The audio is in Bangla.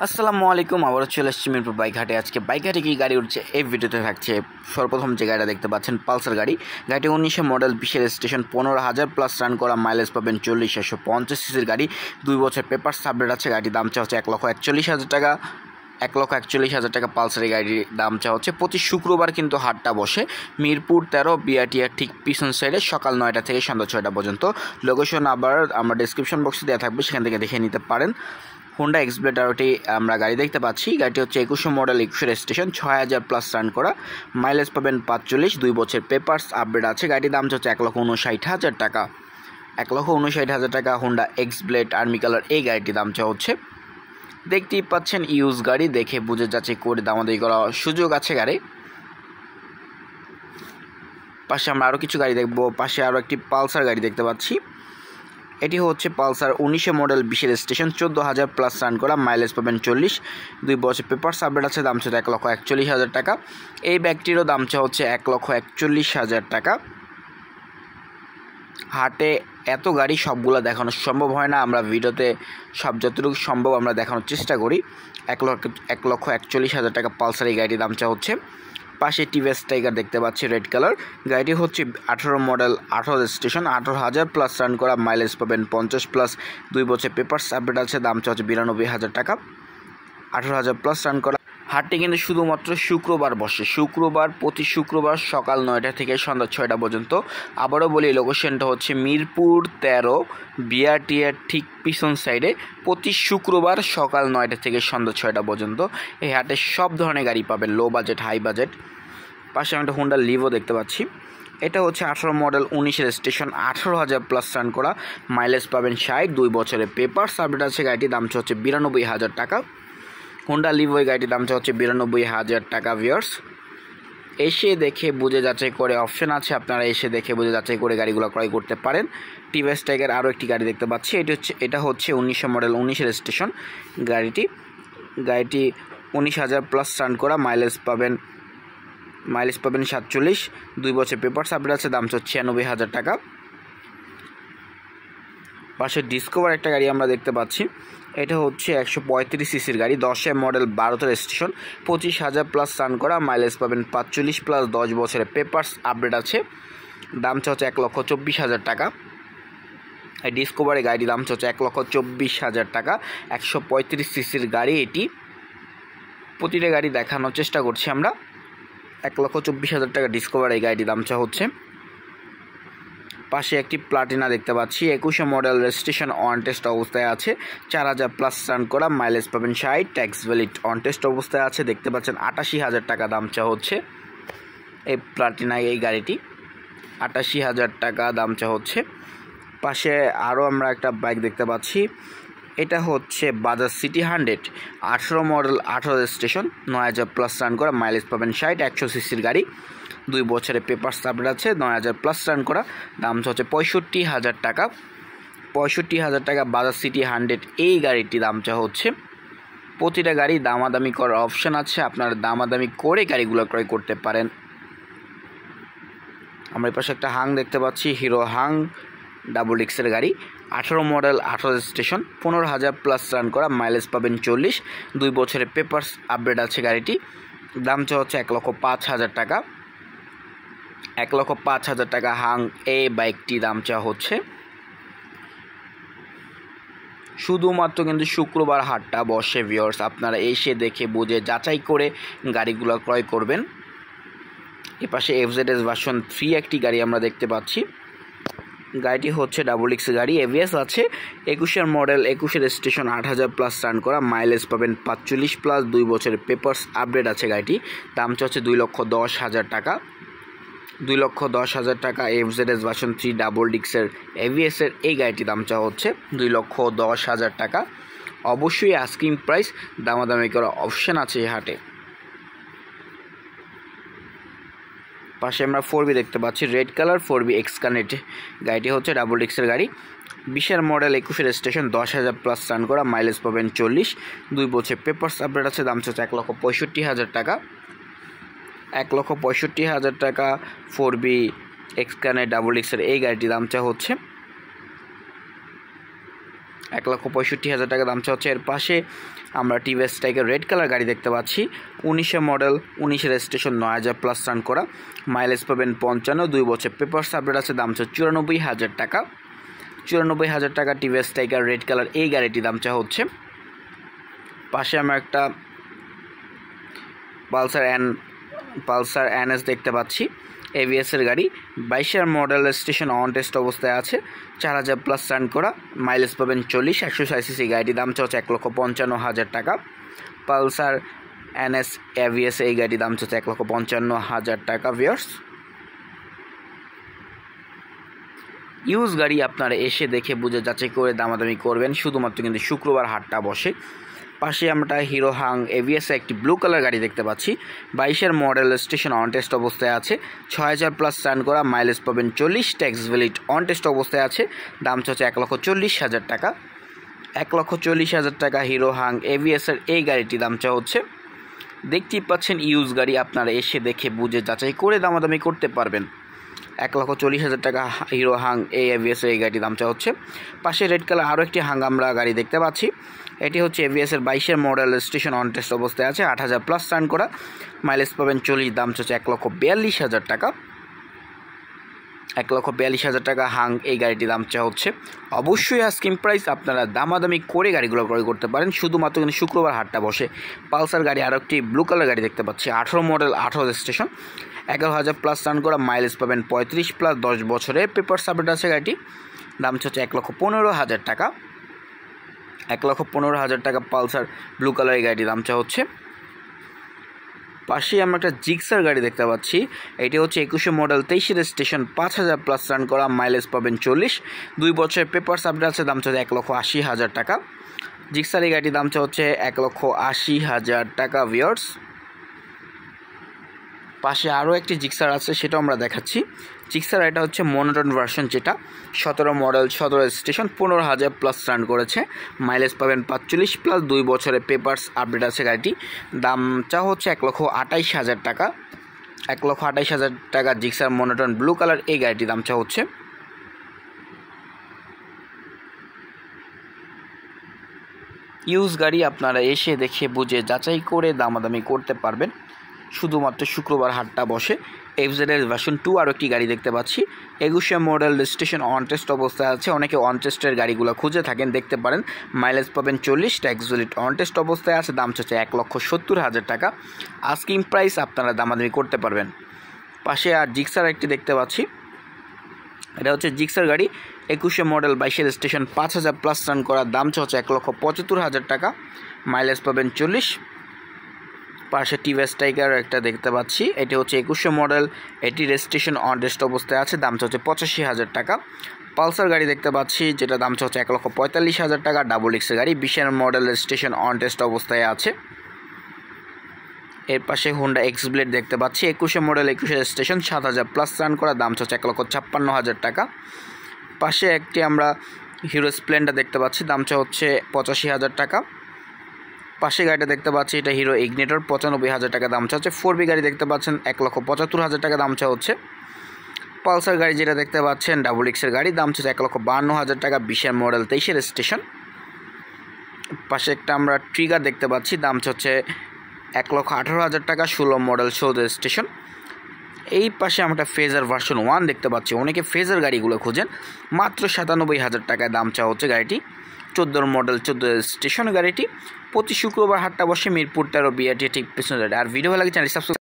আসসালামু আলাইকুম। আবারও চলে এসেছি মিরপুর বাইক হাটে। আজকে বাইক হাটে কী গাড়ি উঠছে এই ভিডিওতে থাকছে। সর্বপ্রথম যে গাড়িটা দেখতে পাচ্ছেন পালসার গাড়ি। গাড়িটি 1900 মডেল, 20-এর স্টেশন, 15,000 প্লাস রান করা, মাইলেজ পাবেন 40,150 সিসির গাড়ি। 2 বছর পেপার আপডেট আছে। গাড়ির দাম চা হচ্ছে 1,41,000 টাকা। 1,41,000 টাকা পালসার এই গাড়ির দাম চা হচ্ছে। প্রতি শুক্রবার কিন্তু হাটটা বসে মিরপুর 13 বিআরটিআর ঠিক পিছন সাইডে, সকাল 9টা থেকে সন্ধ্যা 6টা পর্যন্ত। লোকেশন আবার আমরা ডিসক্রিপশন বক্সে দেওয়া থাকবে, সেখান থেকে দেখে নিতে পারেন। হোন্ডা এক্সব্লেড আরোটি আমরা গাড়ি দেখতে পাচ্ছি। গাড়িটি হচ্ছে 2100 মডেল, 21-এর স্টেশন, 6,000 প্লাস রান করা, মাইলেজ পাবেন 45, 2 বছর পেপারস আপডেট আছে। গাড়ির দাম হচ্ছে 1,59,000 টাকা। 1,59,000 টাকা হোন্ডা এক্সব্লেড আর্মি কালার এই গাড়িটির দাম চা হচ্ছে। দেখতেই পাচ্ছেন ইউজ গাড়ি, দেখে বুঝে যাচ্ছে করে দামাদামি করা সুযোগ আছে গাড়ি। পাশে আমরা আরও কিছু গাড়ি দেখব। পাশে আরও একটি পালসার গাড়ি দেখতে পাচ্ছি। এটি হচ্ছে পালসার 1900 মডেল, 20-এর স্টেশন, 14,000 প্লাস রান করা, মাইলেজ পাবেন 40, 2 বছর পেপার আপডেট আছে। দাম হচ্ছে 1,41,000 টাকা। এই ব্যাগটিরও দাম হচ্ছে 1,41,000 টাকা। হাটে এত গাড়ি সবগুলো দেখানো সম্ভব হয় না, আমরা ভিডিওতে সব যতটুকু সম্ভব আমরা দেখানোর চেষ্টা করি। 1,41,000 টাকা পালসার এই গাড়িটির দাম হচ্ছে। পাশে টিভিএস টাইগার দেখতে পাচ্ছি রেড কালার। গাড়িটি হচ্ছে 18 মডেল, 18 স্টেশন, 18,000 প্লাস রান করা, মাইলেজ পাবেন 50 প্লাস, 2 বছর পেপারস আপডেট আছে। দাম হচ্ছে 92,000 টাকা। 18,000 প্লাস রান করা। হাটটি কিন্তু শুধুমাত্র শুক্রবার বসে। প্রতি শুক্রবার সকাল 9টা থেকে সন্ধ্যা 6টা পর্যন্ত। আবারও বলি, লোকেশনটা হচ্ছে মিরপুর 13 বিআরটিআর ঠিক পিছন সাইডে। প্রতি শুক্রবার সকাল 9টা থেকে সন্ধ্যা 6টা পর্যন্ত এই হাটে সব ধরনের গাড়ি পাবেন, লো বাজেট, হাই বাজেট। পাশে আমি একটা হোন্ডা লিভো দেখতে পাচ্ছি। এটা হচ্ছে 18 মডেল, 19-এর স্টেশন, 18,000 প্লাস রান করা, মাইলেজ পাবেন 60, 2 বছরের পেপারস আপডেট আছে। গাড়িটির দাম হচ্ছে 92,000 টাকা। হোন্ডা লিভো এই গাড়িটির দাম হচ্ছে 92,000 টাকা। ভিউয়ার্স, এসে দেখে বুঝে যাচাই করে অপশন আছে, আপনারা এসে দেখে বুঝে যাচাই করে গাড়িগুলো ক্রয় করতে পারেন। টিভিএস টাইগার আরও একটি গাড়ি দেখতে পাচ্ছি। এটা হচ্ছে 1900 মডেল, 19-এর স্টেশন। গাড়িটি 19,000 প্লাস রান করা, মাইলেজ পাবেন 47, 2 বছর পেপারস আপডেট আছে। দাম হচ্ছে 96,000 টাকা। পাশে ডিসকভার একটা গাড়ি আমরা দেখতে পাচ্ছি। এটা হচ্ছে 135 সিসির গাড়ি, 10-এর মডেল, 12-এর স্টেশন, 25,000 প্লাস রান করা, মাইলেজ পাবেন 45 প্লাস, 10 বছরের পেপারস আপডেট আছে। দাম হচ্ছে 1,24,000 টাকা। এই ডিসকভারের গাড়ির দাম হচ্ছে 1,24,000 টাকা। 135 সিসির গাড়ি এটি। প্রতিটা গাড়ি দেখানোর চেষ্টা করছি আমরা। 1,24,000 টাকা ডিসকভার এই গাড়িটির দাম হচ্ছে। পাশে একটি প্লাটিনা দেখতে পাচ্ছি, 2100 মডেল, রেজিস্ট্রেশন অন টেস্ট অবস্থায় আছে, 4,000 প্লাস রান করা, মাইলেজ পাবেন 60, ট্যাক্স ভ্যালিড অন টেস্ট অবস্থায় আছে। দেখতে পাচ্ছেন 88,000 টাকা দাম চা হচ্ছে এই প্লাটিনা এই গাড়িটি। 88,000 টাকা দাম চা হচ্ছে। পাশে আরও আমরা একটা বাইক দেখতে পাচ্ছি। এটা হচ্ছে Bajaj city 100, 18 model, 18 registration, 9,000 plus run করা, মাইলেজ পাবেন 60, 100 সিসির গাড়ি, 2 বছরের পেপার আপডেট আছে, 9,000 প্লাস রান করা। দাম হচ্ছে 65,000 টাকা। 65,000 টাকা বাজাজ সিটি 100 এই গাড়িটি দাম চা হচ্ছে। প্রতিটা গাড়ি দামাদামি করার অপশান আছে, আপনারা দামাদামি করে গাড়িগুলো ক্রয় করতে পারেন। আমরা এই পাশে একটা হাং দেখতে পাচ্ছি, হিরো হাং ডাবল ডিক্সের গাড়ি, 18 মডেল, 18 স্টেশন, 15,000 প্লাস রান করা, মাইলেজ পাবেন 40, 2 বছরের পেপারস আপডেট আছে গাড়িটি। দাম চা হচ্ছে 1,05,000 টাকা। 1,05,000 টাকা হাং এই বাইকটি দাম চা হচ্ছে। শুধুমাত্র কিন্তু শুক্রবার হাটটা বসে। ভিউয়ার্স, আপনারা এসে দেখে বুঝে যাচাই করে গাড়িগুলো ক্রয় করবেন। এপাশে এফজেডএস ভার্সন 3 একটি গাড়ি আমরা দেখতে পাচ্ছি। গাড়িটি হচ্ছে ডাবল এক্স গাড়ি, এভিএস আছে, 21-এর মডেল, 21-এর স্টেশন, 8,000 প্লাস রান করা, মাইলেজ পাবেন 45 প্লাস, 2 বছরের পেপারস আপডেট আছে গাড়িটি। দাম হচ্ছে 2,10,000 টাকা। 2,10,000 টাকা এফজেডএস ভার্সন 3 ডাবল ডিক্সের এভিএসের এই গাড়িটির দাম চা হচ্ছে 2,10,000 টাকা। অবশ্যই আস্কিং প্রাইস, দামাদামি করা অপশান আছে এই হাটে। পাশে আমরা 4B দেখতে পাচ্ছি, red colour 4B x connect. গাড়িটি হচ্ছে ডাবল ডিক্সের গাড়ি, 20-এর মডেল, 21-এর স্টেশন, 10,000 প্লাস রান করা, মাইলেজ পাবেন 40, 2 বছর পেপারস আপডেট আছে। দাম হচ্ছে 1,65,000 টাকা। 1,65,000 টাকা 4B এক্স কানেক্ট ডাবল ডিক্সের এই গাড়িটির দাম চা হচ্ছে। 1,65,000 টাকা দাম চাওয়া হচ্ছে। এর পাশে আমরা টিভিএস টাইগার রেড কালার গাড়ি দেখতে পাচ্ছি, 19 মডেল, 19 রেজিস্ট্রেশন, 9,000 প্লাস রান করা, মাইলেজ পাবেন 55, 2 বছর পেপারস আপডেট আছে, দাম চাওয়া 94,000 টাকা। 94,000 টাকা টিভিএস টাইগার রেড কালার এই গাড়িটি দাম চাওয়া হচ্ছে। পাশে আমরা একটা পালসার NS দেখতে পাচ্ছি, এভিএসের গাড়ি, 22 মডেল, স্টেশন অন টেস্ট অবস্থায় আছে, 4,000 প্লাস রান করা, মাইলেজ পাবেন 40, 160 সিসি গাড়িটি দাম চাচ্ছে 1,55,000 টাকা। পালসার NS এভিএস এই গাড়ি দাম চাচ্ছে 1,55,000 টাকা। ভিউয়ার্স, ইউজ গাড়ি আপনারা এসে দেখে বুঝে যাচাই করে দামাদামি করবেন, শুধুমাত্র কিন্তু শুক্রবার হাটটা বসে। পাশে আমরা হিরো হাং এভিএস একটি ব্লু কালার গাড়ি দেখতে পাচ্ছি, 22 মডেল, স্টেশন অন টেস্ট অবস্থায় আছে, 6,000 প্লাস রান করা, মাইলেজ পাবেন 40, ট্যাক্স ভ্যালিড অন টেস্ট অবস্থায় আছে, দাম চাচ্ছে 1,40,000 টাকা। 1,40,000 টাকা হিরো হাং এভিএসের এই গাড়িটি দাম চাওয়া হচ্ছে। দেখতেই পাচ্ছেন ইউজ গাড়ি আপনারা এসে দেখে বুঝে যাচাই করে দামাদামি করতে পারবেন। 1,40,000 টাকা হিরো হাং এভিএস এই গাড়িটি দাম চাওয়া হচ্ছে। পাশে রেড কালার আরও একটি হাং আমরা গাড়ি দেখতে পাচ্ছি, এটি হচ্ছে এভিএসের 22 মডেল, স্টেশন অন টেস্ট অবস্থায় আছে, 8,000 প্লাস রান করা, মাইলেজ পাবেন 40, দাম চাচ্ছে 1,42,000 টাকা। 1,42,000 টাকা হাং এই গাড়িটি দাম চাওয়া হচ্ছে। অবশ্যই আস্কিং প্রাইস, আপনারা দামাদামি করে গাড়িগুলো ক্রয় করতে পারেন, শুধুমাত্র কিন্তু শুক্রবার হাটটা বসে। পালসার গাড়ি আরও একটি ব্লু কালার গাড়ি দেখতে পাচ্ছি, 18 মডেল, 18 রেজিস্ট্রেশন, 11,000 প্লাস রান করা, মাইলেজ পাবেন 35 প্লাস, 10 বছরের পেপারস আপডেট আছে গাড়িটি, দাম চাচ্ছে 1,15,000 টাকা। 1,15,000 টাকা পালসার ব্লু কালার এই গাড়িটির দাম চাওয়া হচ্ছে। পাশে আমরা একটা জিক্সার গাড়ি দেখতে পাচ্ছি, এটি হচ্ছে 21 মডেল, 23 রেজিস্ট্রেশন, 5,000 প্লাস রান করা, মাইলেজ পাবেন 40, 2 বছরের পেপারস আপডেট আছে, দাম চাচ্ছে 1,80,000 টাকা। জিক্সার এই গাড়িটির দাম চাওয়া হচ্ছে 1,80,000 টাকা। ভিউয়ার্স, পাশে আরও একটি জিক্সার আছে, সেটাও আমরা দেখাচ্ছি। জিক্সার এটা হচ্ছে মনোটন ভার্সন, যেটা 17 মডেল, 17 রেজিস্ট্রেশন, 15,000 প্লাস রান করেছে, মাইলেজ পাবেন 45 প্লাস, 2 বছরের পেপারস আপডেট আছে গাড়িটি, দাম চাওয়া হচ্ছে 1,28,000 টাকা। 1,28,000 টাকা জিক্সার মনোটন ব্লু কালার এই গাড়িটির দাম চাওয়া হচ্ছে। ইউজ গাড়ি আপনারা এসে দেখে বুঝে যাচাই করে দামাদামি করতে পারবেন, শুধুমাত্র শুক্রবার হাটটা বসে। এফজেডের ভার্সন 2 আরও একটি গাড়ি দেখতে পাচ্ছি, 21 মডেল, রেজিস্ট্রেশন অন টেস্ট অবস্থায় আছে, অনেকে অন টেস্টের গাড়িগুলো খুঁজে থাকেন, দেখতে পারেন, মাইলেজ পাবেন 40, ট্যাক্স ভ্যালিড অন টেস্ট অবস্থায় আছে, দাম চাচ্ছে 1,70,000 টাকা। আস্কিং প্রাইস, আপনারা দামাদামি করতে পারবেন। পাশে আর জিক্সার একটি দেখতে পাচ্ছি, এটা হচ্ছে জিক্সার গাড়ি, 21 মডেল, 22 রেজিস্ট্রেশন, 5,000 প্লাস রান করার, দাম চাচ্ছে 1,75,000 টাকা, মাইলেজ পাবেন 40। পাশে টিভিএস টাইগার একটা দেখতে পাচ্ছি, এটি হচ্ছে 21 মডেল, এটি রেজিস্ট্রেশন অন টেস্ট অবস্থায় আছে, দাম হচ্ছে 85,000 টাকা। পালসার গাড়ি দেখতে পাচ্ছি, যেটা দাম হচ্ছে 1,45,000 টাকা, ডাবল এক্সের গাড়ি, 20 মডেল, রেজিস্ট্রেশন অন টেস্ট অবস্থায় আছে। এর পাশে হোন্ডা এক্স ব্লেড দেখতে পাচ্ছি, 21 মডেল, 21 রেজিস্ট্রেশন, 7,000 প্লাস রান করা, দাম হচ্ছে 1,56,000 টাকা। পাশে একটি আমরা হিরো স্প্লেন্ডার দেখতে পাচ্ছি, দাম হচ্ছে 85,000 টাকা। পাশে গাড়িটা দেখতে পাচ্ছি, এটা হিরো ইগনিটর, 95,000 টাকা দাম চাচ্ছে। 4B গাড়ি দেখতে পাচ্ছেন, 1,75,000 টাকা দাম চাওয়া হচ্ছে। পালসার গাড়ি যেটা দেখতে পাচ্ছেন, ডাবল এক্সের গাড়ি, দাম চাচ্ছে 1,52,000 টাকা, 20 মডেল, 23 রেজিস্ট্রেশন। পাশে একটা আমরা ট্রিগার দেখতে পাচ্ছি, দাম চাচ্ছে 1,18,000 টাকা, 16 মডেল, 16 রেজিস্ট্রেশন। এই পাশে আমরা ফেজার ভার্সন 1 দেখতে পাচ্ছি, অনেকে ফেজার গাড়িগুলো খুঁজেন, মাত্র 97,000 টাকায় দাম চাওয়া হচ্ছে গাড়িটি, 14 মডেল, 14 রেজিস্ট্রেশন গাড়িটি। প্রতি শুক্রবার হাটটা বসে মিরপুর 13 বিআরটি ঠিক পিছনে। আর ভিডিও ভালো লাগে চ্যানেল সাবস্ক্রাইব